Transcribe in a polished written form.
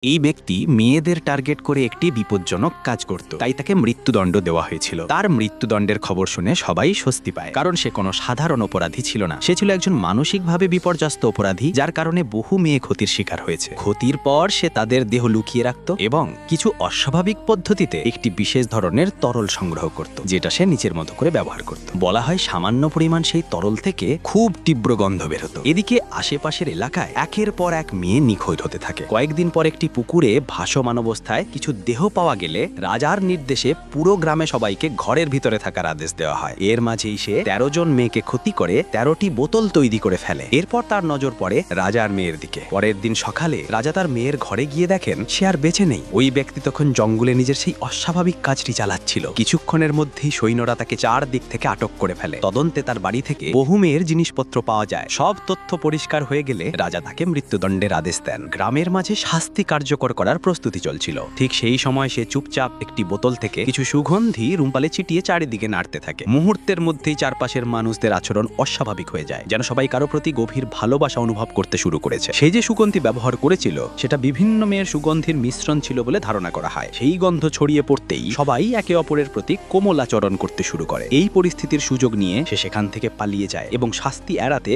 এই ব্যক্তি মেয়েদের টার্গেট করে একটি বিপজ্জনক কাজ করত, তাই তাকে মৃত্যুদণ্ড দেওয়া হয়েছিল। তার মৃত্যুদণ্ডের খবর শুনে সবাই স্বস্তি পায়, কারণ সে কোনো সাধারণ অপরাধী ছিল না। সে ছিল একজন মানসিকভাবে বিপর্যস্ত অপরাধী, যার কারণে বহু মেয়ে ক্ষতির শিকার হয়েছে। ক্ষতির পর সে তাদের দেহ লুকিয়ে রাখত এবং কিছু অস্বাভাবিক পদ্ধতিতে একটি বিশেষ ধরনের তরল সংগ্রহ করত, যেটা সে নিজের মতো করে ব্যবহার করত। বলা হয় সামান্য পরিমাণ সেই তরল থেকে খুব তীব্র গন্ধ বের হতো। এদিকে আশেপাশের এলাকায় একের পর এক মেয়ে নিখোঁজ হতে থাকে। কয়েকদিন পর একটি পুকুরে ভাসমান অবস্থায় কিছু দেহ পাওয়া গেলে রাজার নির্দেশে পুরো গ্রামে সবাইকে ঘরের ভিতরে থাকার আদেশ দেওয়া হয়। এর মাঝেই সে 13 জন মেয়েকে ক্ষতি করে 13টি বোতল তৈরি করে ফেলে। এরপর তার নজর পড়ে রাজার মেয়ের দিকে। পরের দিন সকালে রাজা তার মেয়ের ঘরে গিয়ে দেখেন সে আর বেঁচে নেই। ওই ব্যক্তি তখন জঙ্গলে নিজের সেই অস্বাভাবিক কাজটি চালাচ্ছিল। কিছুক্ষণের মধ্যেই সৈন্যরা তাকে চারদিক থেকে আটক করে ফেলে। তদন্তে তার বাড়ি থেকে বহু মেয়ের জিনিসপত্র পাওয়া যায়। সব তথ্য পরিষ্কার হয়ে গেলে রাজা তাকে মৃত্যুদণ্ডের আদেশ দেন। গ্রামের মাঝে শাস্তি কার্যকর করার প্রস্তুতি চলছিল। ঠিক সেই সময় সে চুপচাপ একটি বোতল থেকে কিছু সুগন্ধি রুমালে ছিটিয়ে চারিদিকে নাড়তে থাকে। মুহূর্তের মধ্যেই চারপাশের মানুষদের আচরণ অস্বাভাবিক হয়ে যায়, যেন সবাই কারো প্রতি গভীর ভালোবাসা অনুভব করতে শুরু করেছে। সে যে সুগন্ধি ব্যবহার করেছিল সেটা বিভিন্ন মেয়ের সুগন্ধির মিশ্রণ ছিল বলে ধারণা করা হয়। সেই গন্ধ ছড়িয়ে পড়তেই সবাই একে অপরের প্রতি কোমল আচরণ করতে শুরু করে। এই পরিস্থিতির সুযোগ নিয়ে সে সেখান থেকে পালিয়ে যায় এবং শাস্তি এড়াতে